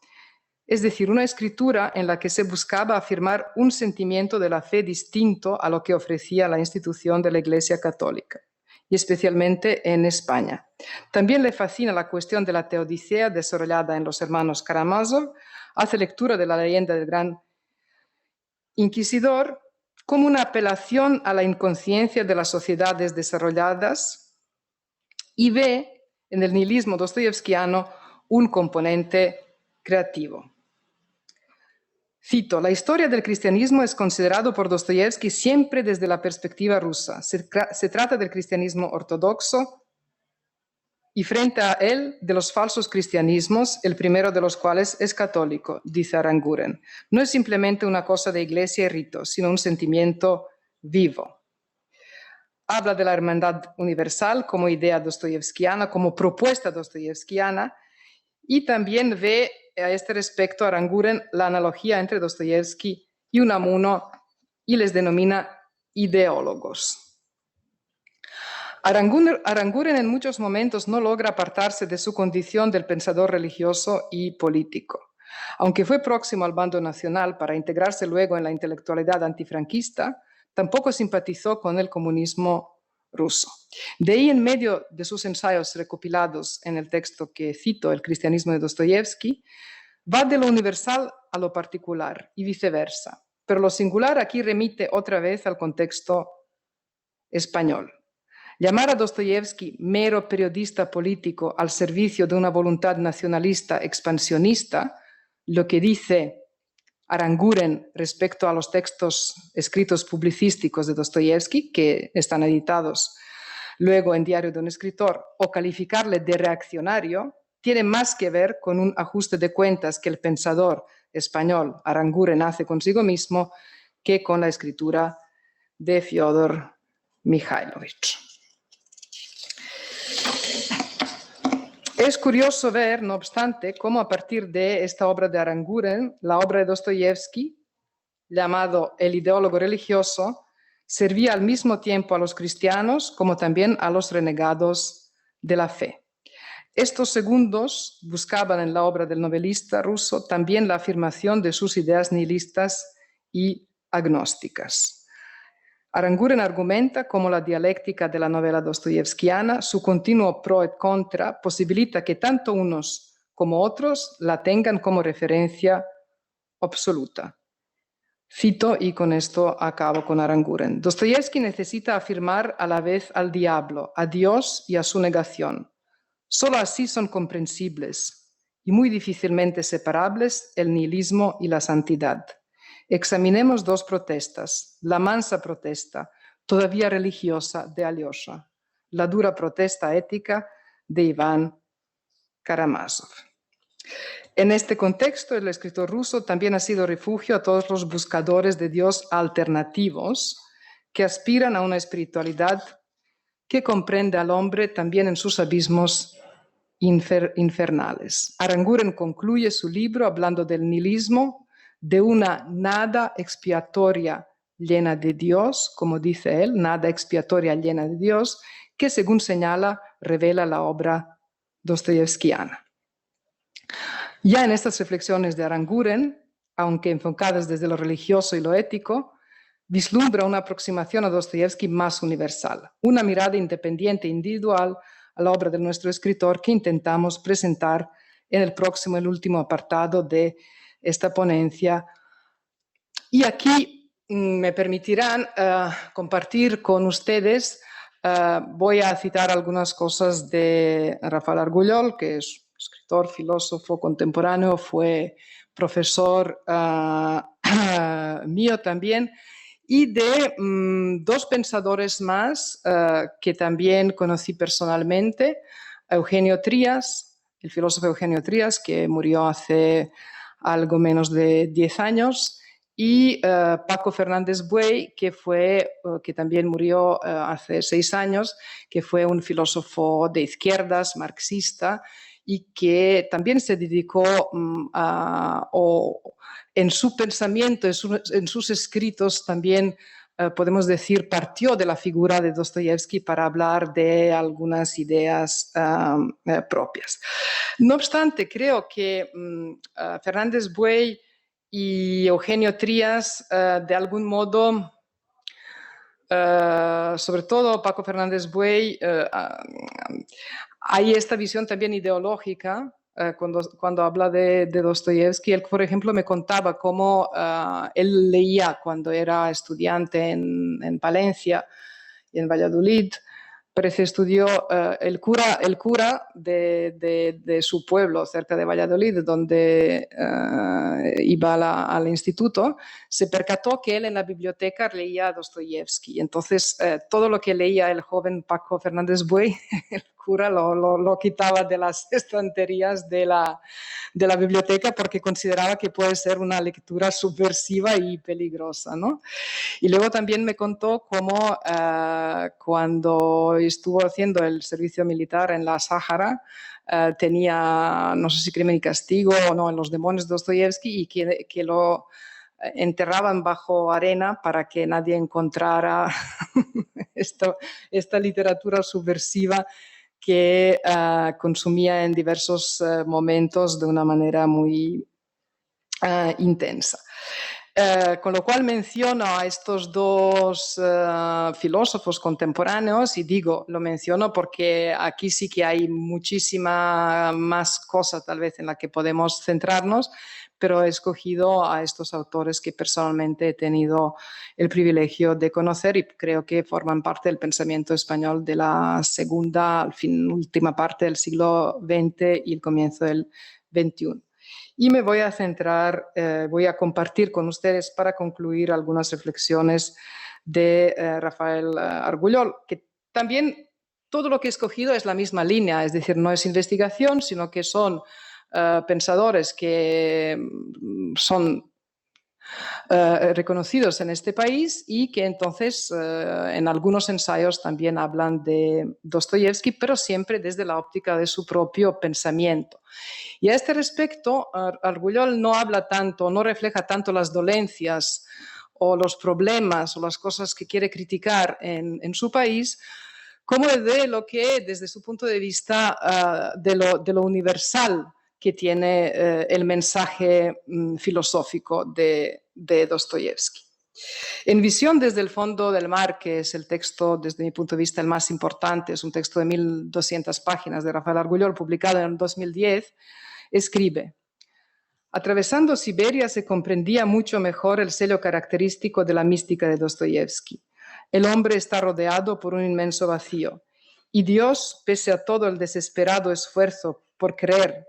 es decir, una escritura en la que se buscaba afirmar un sentimiento de la fe distinto a lo que ofrecía la institución de la Iglesia Católica, y especialmente en España. También le fascina la cuestión de la teodicea desarrollada en los hermanos Karamazov, hace lectura de la leyenda del gran inquisidor como una apelación a la inconsciencia de las sociedades desarrolladas y ve en el nihilismo dostoyevskiano un componente creativo. Cito, la historia del cristianismo es considerado por Dostoyevsky siempre desde la perspectiva rusa. Se trata del cristianismo ortodoxo y frente a él de los falsos cristianismos, el primero de los cuales es católico, dice Aranguren. No es simplemente una cosa de iglesia y rito, sino un sentimiento vivo. Habla de la hermandad universal como idea dostoyevskiana, como propuesta dostoyevskiana, y también ve a este respecto Aranguren la analogía entre Dostoyevsky y Unamuno y les denomina ideólogos. Aranguren en muchos momentos no logra apartarse de su condición del pensador religioso y político. Aunque fue próximo al bando nacional para integrarse luego en la intelectualidad antifranquista, tampoco simpatizó con el comunismo ruso. De ahí, en medio de sus ensayos recopilados en el texto que cito, El cristianismo de Dostoyevsky, va de lo universal a lo particular y viceversa. Pero lo singular aquí remite otra vez al contexto español. Llamar a Dostoyevsky mero periodista político al servicio de una voluntad nacionalista expansionista, lo que dice Aranguren respecto a los textos escritos publicísticos de Dostoyevsky, que están editados luego en Diario de un escritor, o calificarle de reaccionario, tiene más que ver con un ajuste de cuentas que el pensador español Aranguren hace consigo mismo que con la escritura de Fyodor Mikhailovich. Es curioso ver, no obstante, cómo a partir de esta obra de Aranguren, la obra de Dostoyevsky, llamado El ideólogo religioso, servía al mismo tiempo a los cristianos como también a los renegados de la fe. Estos segundos buscaban en la obra del novelista ruso también la afirmación de sus ideas nihilistas y agnósticas. Aranguren argumenta cómo la dialéctica de la novela dostoyevskiana, su continuo pro et contra, posibilita que tanto unos como otros la tengan como referencia absoluta. Cito y con esto acabo con Aranguren. Dostoyevsky necesita afirmar a la vez al diablo, a Dios y a su negación. Solo así son comprensibles y muy difícilmente separables el nihilismo y la santidad. Examinemos dos protestas, la mansa protesta, todavía religiosa, de Alyosha, la dura protesta ética de Iván Karamazov. En este contexto, el escritor ruso también ha sido refugio a todos los buscadores de Dios alternativos que aspiran a una espiritualidad que comprende al hombre también en sus abismos infernales. Aranguren concluye su libro hablando del nihilismo, de una nada expiatoria llena de Dios, como dice él, nada expiatoria llena de Dios, que según señala, revela la obra dostoyevskiana. Ya en estas reflexiones de Aranguren, aunque enfocadas desde lo religioso y lo ético, vislumbra una aproximación a Dostoyevsky más universal, una mirada independiente e individual a la obra de nuestro escritor que intentamos presentar en el próximo, el último apartado de esta ponencia. Y aquí me permitirán compartir con ustedes Voy a citar algunas cosas de Rafael Argullol, que es escritor, filósofo contemporáneo, fue profesor mío también, y de dos pensadores más que también conocí personalmente, Eugenio Trías, el filósofo Eugenio Trías, que murió hace algo menos de 10 años, y Paco Fernández Buey, que también murió hace 6 años, que fue un filósofo de izquierdas, marxista, y que también se dedicó en su pensamiento, en sus escritos también, podemos decir, partió de la figura de Dostoyevsky para hablar de algunas ideas propias. No obstante, creo que Fernández Buey y Eugenio Trías, de algún modo, sobre todo Paco Fernández Buey, hay esta visión también ideológica cuando habla de Dostoyevsky. Él, por ejemplo, me contaba cómo él leía cuando era estudiante en Palencia y en Valladolid. Parece estudió el cura de su pueblo, cerca de Valladolid, donde iba al instituto, se percató que él en la biblioteca leía a Dostoyevsky. Entonces, todo lo que leía el joven Paco Fernández Buey, el cura lo quitaba de las estanterías de la biblioteca porque consideraba que puede ser una lectura subversiva y peligrosa, ¿no? Y luego también me contó cómo cuando estuvo haciendo el servicio militar en la Sáhara, tenía, no sé si Crimen y Castigo o no, en Los demonios de Dostoyevsky, y que lo enterraban bajo arena para que nadie encontrara esta literatura subversiva que consumía en diversos momentos de una manera muy intensa. Con lo cual menciono a estos dos filósofos contemporáneos, y digo, lo menciono porque aquí sí que hay muchísima más cosa tal vez en la que podemos centrarnos, pero he escogido a estos autores que personalmente he tenido el privilegio de conocer y creo que forman parte del pensamiento español de la última parte del siglo XX y el comienzo del XXI. Y me voy a centrar, voy a compartir con ustedes para concluir algunas reflexiones de Rafael Argullol, que también todo lo que he escogido es la misma línea, es decir, no es investigación, sino que son pensadores que son reconocidos en este país y que entonces en algunos ensayos también hablan de Dostoyevsky, pero siempre desde la óptica de su propio pensamiento. Y a este respecto, Argullol no habla tanto, no refleja tanto las dolencias o los problemas o las cosas que quiere criticar en su país, como de lo que, desde su punto de vista, de lo universal que tiene el mensaje filosófico de Dostoyevsky. En Visión desde el fondo del mar, que es el texto, desde mi punto de vista, el más importante, es un texto de 1200 páginas de Rafael Argullol, publicado en 2010, escribe: atravesando Siberia se comprendía mucho mejor el sello característico de la mística de Dostoyevsky. El hombre está rodeado por un inmenso vacío y Dios, pese a todo el desesperado esfuerzo por creer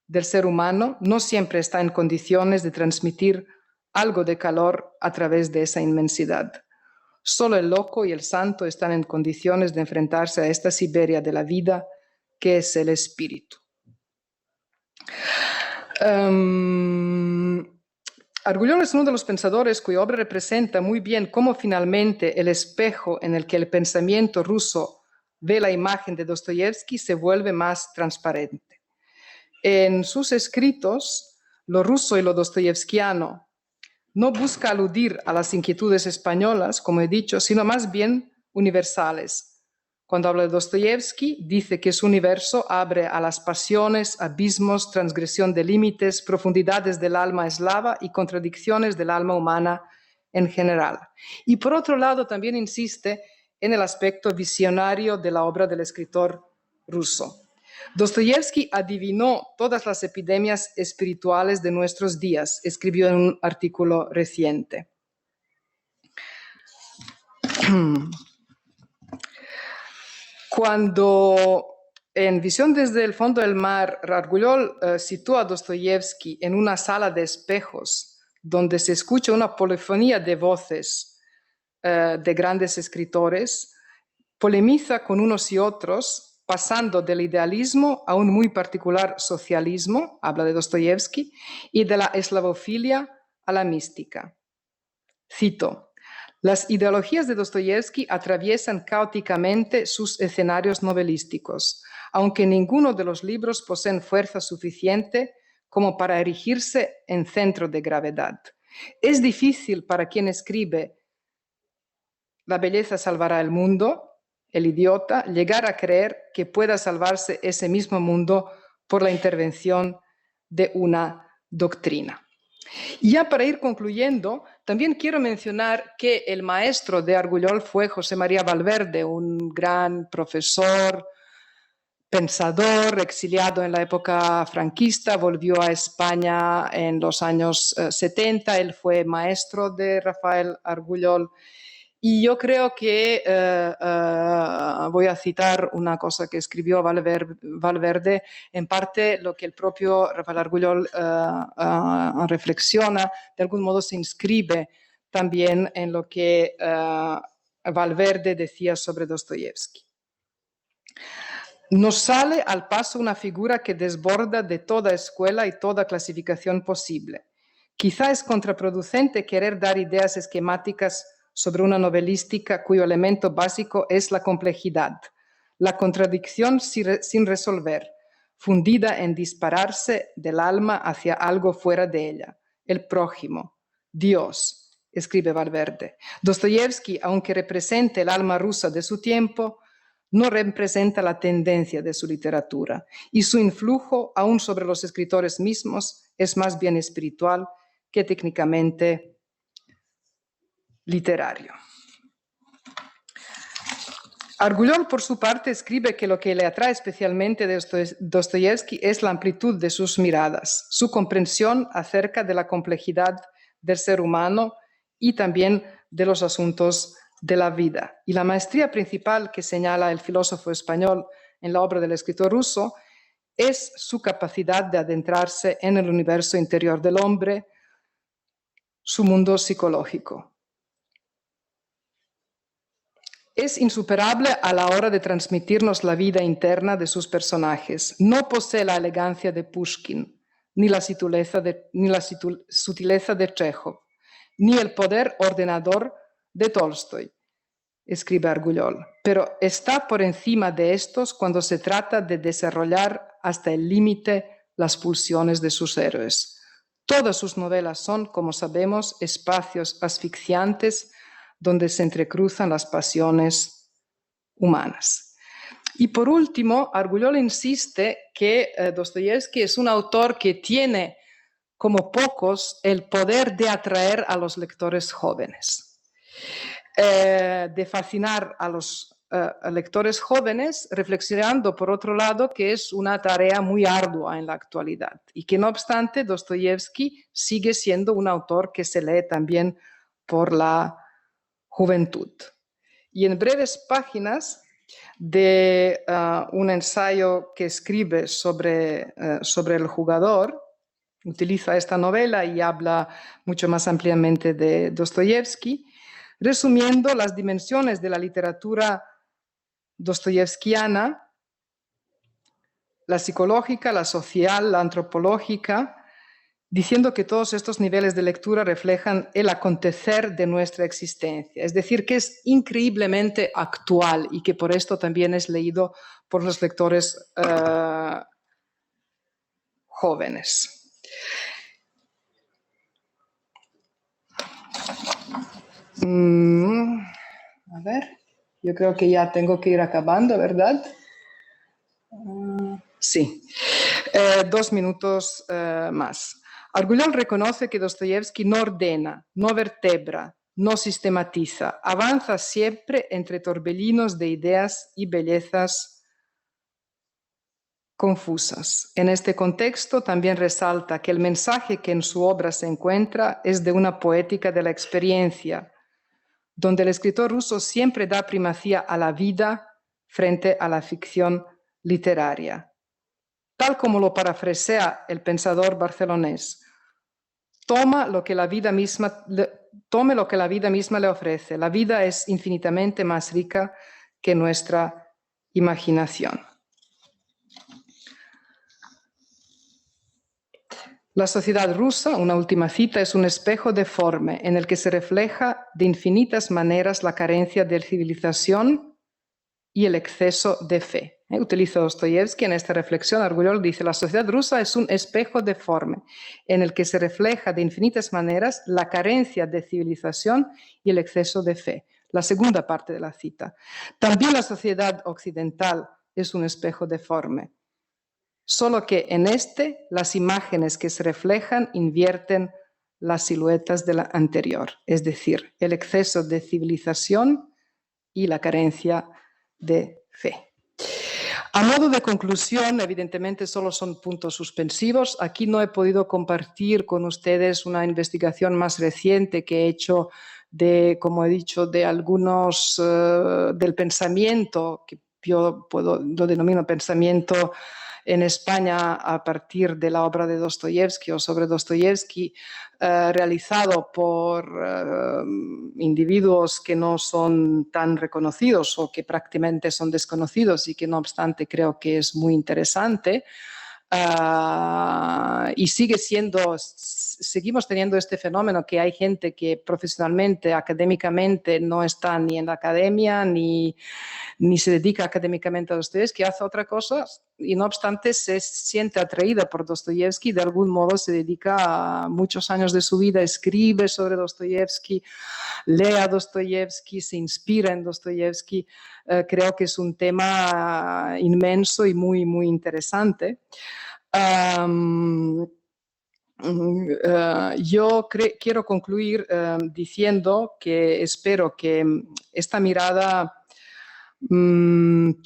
del ser humano, no siempre está en condiciones de transmitir algo de calor a través de esa inmensidad. Solo el loco y el santo están en condiciones de enfrentarse a esta Siberia de la vida, que es el espíritu. Argullol es uno de los pensadores cuya obra representa muy bien cómo finalmente el espejo en el que el pensamiento ruso ve la imagen de Dostoyevsky se vuelve más transparente. En sus escritos, lo ruso y lo dostoyevskiano no busca aludir a las inquietudes españolas, como he dicho, sino más bien universales. Cuando habla de Dostoyevsky, dice que su universo abre a las pasiones, abismos, transgresión de límites, profundidades del alma eslava y contradicciones del alma humana en general. Y por otro lado, también insiste en el aspecto visionario de la obra del escritor ruso. Dostoyevsky adivinó todas las epidemias espirituales de nuestros días, escribió en un artículo reciente. Cuando en Visión desde el fondo del mar, Argullol sitúa a Dostoyevsky en una sala de espejos donde se escucha una polifonía de voces de grandes escritores, polemiza con unos y otros, pasando del idealismo a un muy particular socialismo, habla de Dostoyevsky, y de la eslavofilia a la mística. Cito: las ideologías de Dostoyevsky atraviesan caóticamente sus escenarios novelísticos, aunque ninguno de los libros posee fuerza suficiente como para erigirse en centro de gravedad. Es difícil para quien escribe La belleza salvará el mundo, el idiota, llegar a creer que pueda salvarse ese mismo mundo por la intervención de una doctrina. Y ya para ir concluyendo, también quiero mencionar que el maestro de Argullol fue José María Valverde, un gran profesor, pensador, exiliado en la época franquista, volvió a España en los años 70, él fue maestro de Rafael Argullol. Y yo creo que voy a citar una cosa que escribió Valverde, en parte lo que el propio Rafael Argullol reflexiona, de algún modo se inscribe también en lo que Valverde decía sobre Dostoyevsky. Nos sale al paso una figura que desborda de toda escuela y toda clasificación posible. Quizá es contraproducente querer dar ideas esquemáticas sobre una novelística cuyo elemento básico es la complejidad, la contradicción sin resolver, fundida en dispararse del alma hacia algo fuera de ella, el prójimo, Dios, escribe Valverde. Dostoyevsky, aunque represente el alma rusa de su tiempo, no representa la tendencia de su literatura, y su influjo, aún sobre los escritores mismos, es más bien espiritual que técnicamente literario. Argullol, por su parte, escribe que lo que le atrae especialmente de Dostoyevsky es la amplitud de sus miradas, su comprensión acerca de la complejidad del ser humano y también de los asuntos de la vida. Y la maestría principal que señala el filósofo español en la obra del escritor ruso es su capacidad de adentrarse en el universo interior del hombre, su mundo psicológico. Es insuperable a la hora de transmitirnos la vida interna de sus personajes. No posee la elegancia de Pushkin, ni la sutileza de Chekhov, ni el poder ordenador de Tolstoy, escribe Argullol, pero está por encima de estos cuando se trata de desarrollar hasta el límite las pulsiones de sus héroes. Todas sus novelas son, como sabemos, espacios asfixiantes donde se entrecruzan las pasiones humanas. Y por último, Argullol insiste que Dostoyevsky es un autor que tiene, como pocos, el poder de atraer a los lectores jóvenes, de fascinar a los lectores jóvenes, reflexionando, por otro lado, que es una tarea muy ardua en la actualidad y que, no obstante, Dostoyevsky sigue siendo un autor que se lee también por la juventud. Y en breves páginas de un ensayo que escribe sobre el jugador, utiliza esta novela y habla mucho más ampliamente de Dostoyevsky, resumiendo las dimensiones de la literatura dostoyevskiana, la psicológica, la social, la antropológica, diciendo que todos estos niveles de lectura reflejan el acontecer de nuestra existencia, es decir, que es increíblemente actual y que por esto también es leído por los lectores jóvenes. A ver, yo creo que ya tengo que ir acabando, ¿verdad? Sí, 2 minutos más. Argullol reconoce que Dostoyevsky no ordena, no vertebra, no sistematiza, avanza siempre entre torbellinos de ideas y bellezas confusas. En este contexto también resalta que el mensaje que en su obra se encuentra es de una poética de la experiencia, donde el escritor ruso siempre da primacía a la vida frente a la ficción literaria. Tal como lo parafrasea el pensador barcelonés, tome lo que la vida misma le ofrece. La vida es infinitamente más rica que nuestra imaginación. La sociedad rusa, una última cita, es un espejo deforme en el que se refleja de infinitas maneras la carencia de civilización y el exceso de fe. Utiliza Dostoyevsky en esta reflexión. Argullol dice: la sociedad rusa es un espejo deforme en el que se refleja de infinitas maneras la carencia de civilización y el exceso de fe. La segunda parte de la cita. También la sociedad occidental es un espejo deforme, solo que en las imágenes que se reflejan invierten las siluetas de la anterior, es decir, el exceso de civilización y la carencia de fe. A modo de conclusión, evidentemente solo son puntos suspensivos. Aquí no he podido compartir con ustedes una investigación más reciente que he hecho como he dicho, de algunos del pensamiento, que yo lo denomino pensamiento en España a partir de la obra de Dostoyevsky o sobre Dostoyevsky, realizado por individuos que no son tan reconocidos o que prácticamente son desconocidos y que no obstante creo que es muy interesante. Y seguimos teniendo este fenómeno que hay gente que profesionalmente, académicamente no está ni en la academia ni se dedica académicamente a Dostoyevsky, hace otra cosa y no obstante se siente atraída por Dostoyevsky, de algún modo se dedica a muchos años de su vida, escribe sobre Dostoyevsky, lee a Dostoyevsky, se inspira en Dostoyevsky. Creo que es un tema inmenso y muy, muy interesante. Yo quiero concluir diciendo que espero que esta mirada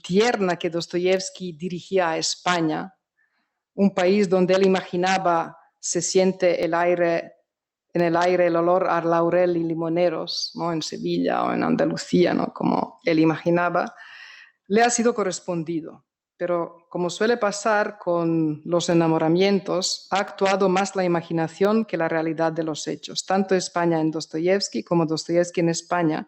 tierna que Dostoyevsky dirigía a España, un país donde él imaginaba se siente en el aire el olor a laurel y limoneros, ¿no? En Sevilla o en Andalucía, ¿no? Como él imaginaba, le ha sido correspondido. Pero como suele pasar con los enamoramientos, ha actuado más la imaginación que la realidad de los hechos. Tanto España en Dostoyevsky como Dostoyevsky en España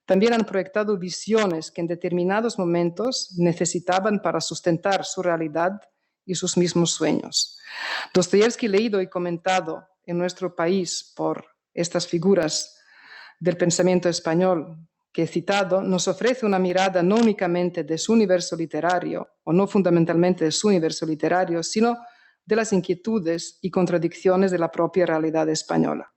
también han proyectado visiones que en determinados momentos necesitaban para sustentar su realidad y sus mismos sueños. Dostoyevsky, leído y comentado en nuestro país por estas figuras del pensamiento español que he citado, nos ofrece una mirada no únicamente de su universo literario, o no fundamentalmente de su universo literario, sino de las inquietudes y contradicciones de la propia realidad española.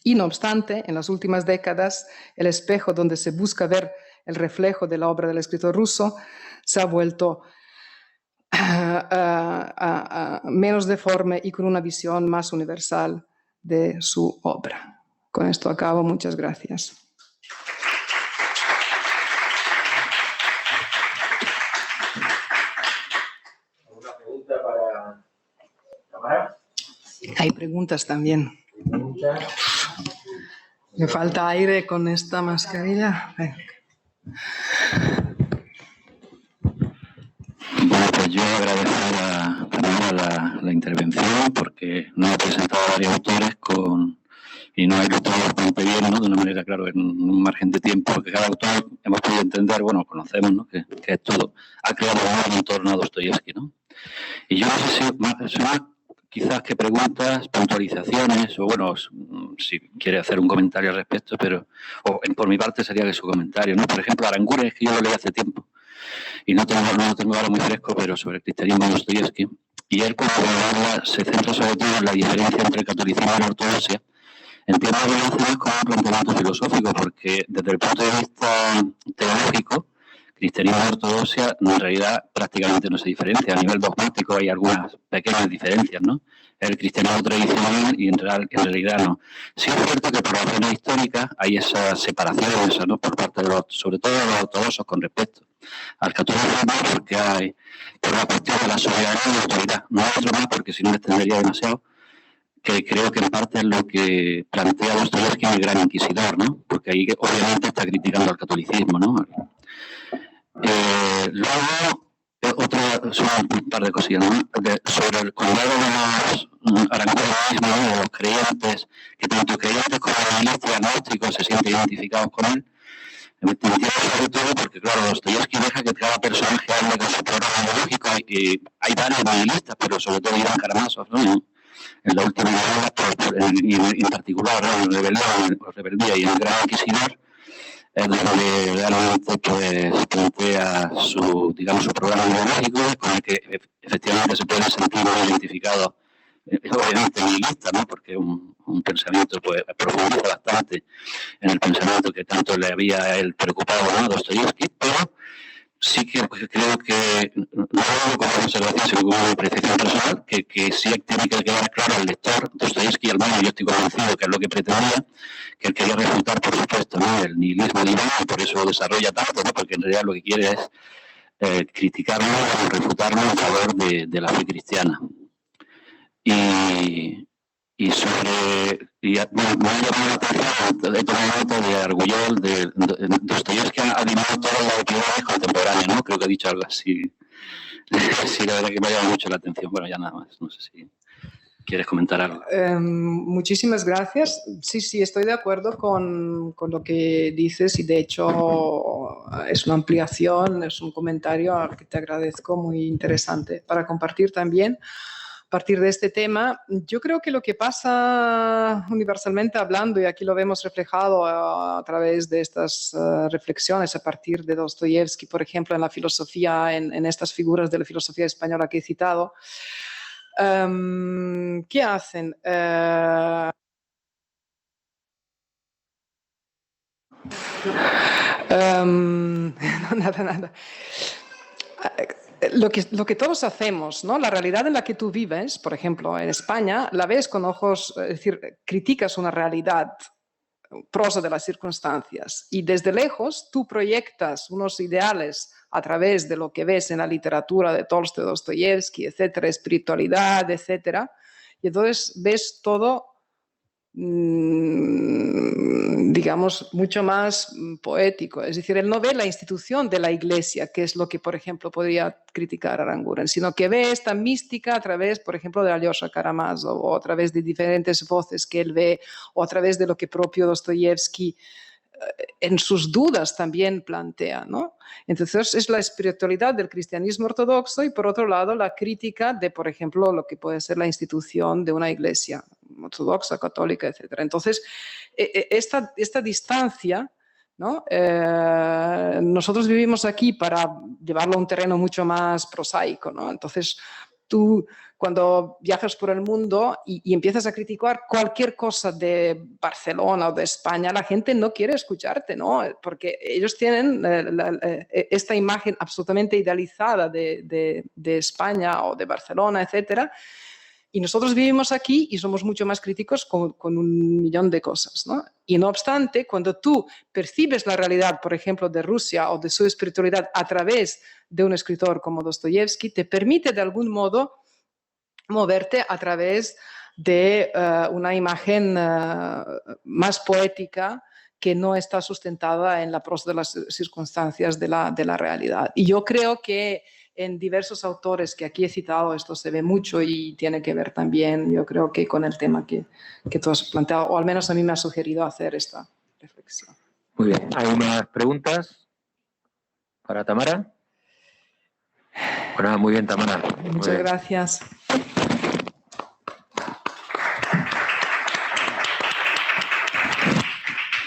Y no obstante, en las últimas décadas, el espejo donde se busca ver el reflejo de la obra del escritor ruso se ha vuelto menos deforme y con una visión más universal de su obra. Con esto acabo. Muchas gracias. ¿Alguna pregunta para Tamara? Hay preguntas también. ¿Preguntas? Me falta aire con esta mascarilla. Bueno, pues yo agradecer a la intervención porque nos ha presentado a varios autores y nos ha ilustrado bastante bien, ¿no? De una manera, claro, en un margen de tiempo que cada autor hemos podido entender, bueno, conocemos, ¿no? Que es todo. Ha creado un en torno a Dostoyevsky, ¿no? Y yo no sé si más quizás que preguntas, puntualizaciones, o bueno, si quiere hacer un comentario al respecto, pero por mi parte sería que su comentario, ¿no? Por ejemplo, Aranguren, es que yo lo leí hace tiempo, y no lo tengo ahora muy fresco, pero sobre el cristianismo de Dostoyevsky, y él cuando habla se centra sobre todo en la diferencia entre el catolicismo y la ortodoxia. Entiendo que lo hace más como un planteamiento filosófico, porque desde el punto de vista teológico, cristianismo y ortodoxia en realidad prácticamente no se diferencia. A nivel dogmático hay algunas pequeñas diferencias, ¿no? El cristianismo tradicional y en realidad no. Sí es cierto que por razones históricas hay esa separación, ¿no? Por parte de sobre todo de los ortodoxos con respecto al catolicismo, porque hay por la cuestión de la soberanía y la autoridad. No hay otro más porque si no me extendería demasiado, que creo que en parte es lo que plantea Dostoyevsky el Gran Inquisidor, ¿no? Porque ahí obviamente está criticando al catolicismo, ¿no? Luego, son un par de cosillas, ¿no? Sobre el cuidado de los arangurenses, ¿no? De los creyentes, que tanto creyentes como analistas y agnósticos se sienten identificados con él. Me entiendo sobre todo porque, claro, Dostoyevski deja que cada personaje hable con su programa ideológico y hay varios nihilistas, pero sobre todo Iván Karamazov, ¿no? En la última novela, y en particular, ¿no? En Rebeldía y en el Gran Inquisidor, es donde realmente pues, plantea su programa ideológico con el que efectivamente se puede sentir muy identificado, obviamente nihilista, ¿no? Porque un pensamiento pues profundiza bastante en el pensamiento que tanto le había a él preocupado, ¿no? Dostoyevski, pero sí que pues, creo que, no como observación, sino como una apreciación personal, que sí tiene que quedar claro al lector, Dostoyevski, al menos yo estoy convencido que es lo que pretendía, que él quería refutar, por supuesto, ¿no? El nihilismo divino, y por eso lo desarrolla tanto, ¿no? Porque en realidad lo que quiere es criticarlo o refutarlo en favor de la fe cristiana. Y sobre. Me ha llamado la atención, he tomado nota de Argullol, de Dostoyevski ha animado todas las opiniones contemporáneas, ¿no? Creo que ha dicho algo así. Sí, la verdad que me ha llamado mucho la atención. Bueno, ya nada más, no sé si quieres comentar algo. Muchísimas gracias. Sí, estoy de acuerdo con lo que dices y de hecho es una ampliación, es un comentario al que te agradezco, muy interesante para compartir también. A partir de este tema, yo creo que lo que pasa universalmente hablando, y aquí lo vemos reflejado a través de estas reflexiones a partir de Dostoyevski, por ejemplo, en la filosofía, en estas figuras de la filosofía española que he citado, ¿qué hacen? Nada. Lo que todos hacemos, ¿no? La realidad en la que tú vives, por ejemplo, en España, la ves con ojos, es decir, criticas una realidad, prosa de las circunstancias, y desde lejos tú proyectas unos ideales a través de lo que ves en la literatura de Tolstoy, Dostoyevsky, etcétera, espiritualidad, etcétera, y entonces ves todo, digamos, mucho más poético. Es decir, él no ve la institución de la Iglesia, que es lo que, por ejemplo, podría criticar Aranguren, sino que ve esta mística a través, por ejemplo, de Alyosha Karamazov, o a través de diferentes voces que él ve, o a través de lo que propio Dostoyevsky en sus dudas también plantea, ¿no? Entonces es la espiritualidad del cristianismo ortodoxo y por otro lado la crítica de, por ejemplo, lo que puede ser la institución de una iglesia ortodoxa, católica, etc. Entonces esta distancia, ¿no? Nosotros vivimos aquí para llevarlo a un terreno mucho más prosaico, ¿no? Entonces tú cuando viajas por el mundo y empiezas a criticar cualquier cosa de Barcelona o de España, la gente no quiere escucharte, ¿no? Porque ellos tienen esta imagen absolutamente idealizada de España o de Barcelona, etcétera. Y nosotros vivimos aquí y somos mucho más críticos con un millón de cosas, ¿no? Y no obstante, cuando tú percibes la realidad, por ejemplo, de Rusia o de su espiritualidad a través de un escritor como Dostoyevsky, te permite de algún modo moverte a través de una imagen más poética que no está sustentada en la prosa de las circunstancias de la realidad. Y yo creo que en diversos autores que aquí he citado esto se ve mucho y tiene que ver también, yo creo que con el tema que tú has planteado, o al menos a mí me ha sugerido hacer esta reflexión. Muy bien. ¿Hay más preguntas para Tamara? Bueno, muy bien, Tamara. Muchas gracias.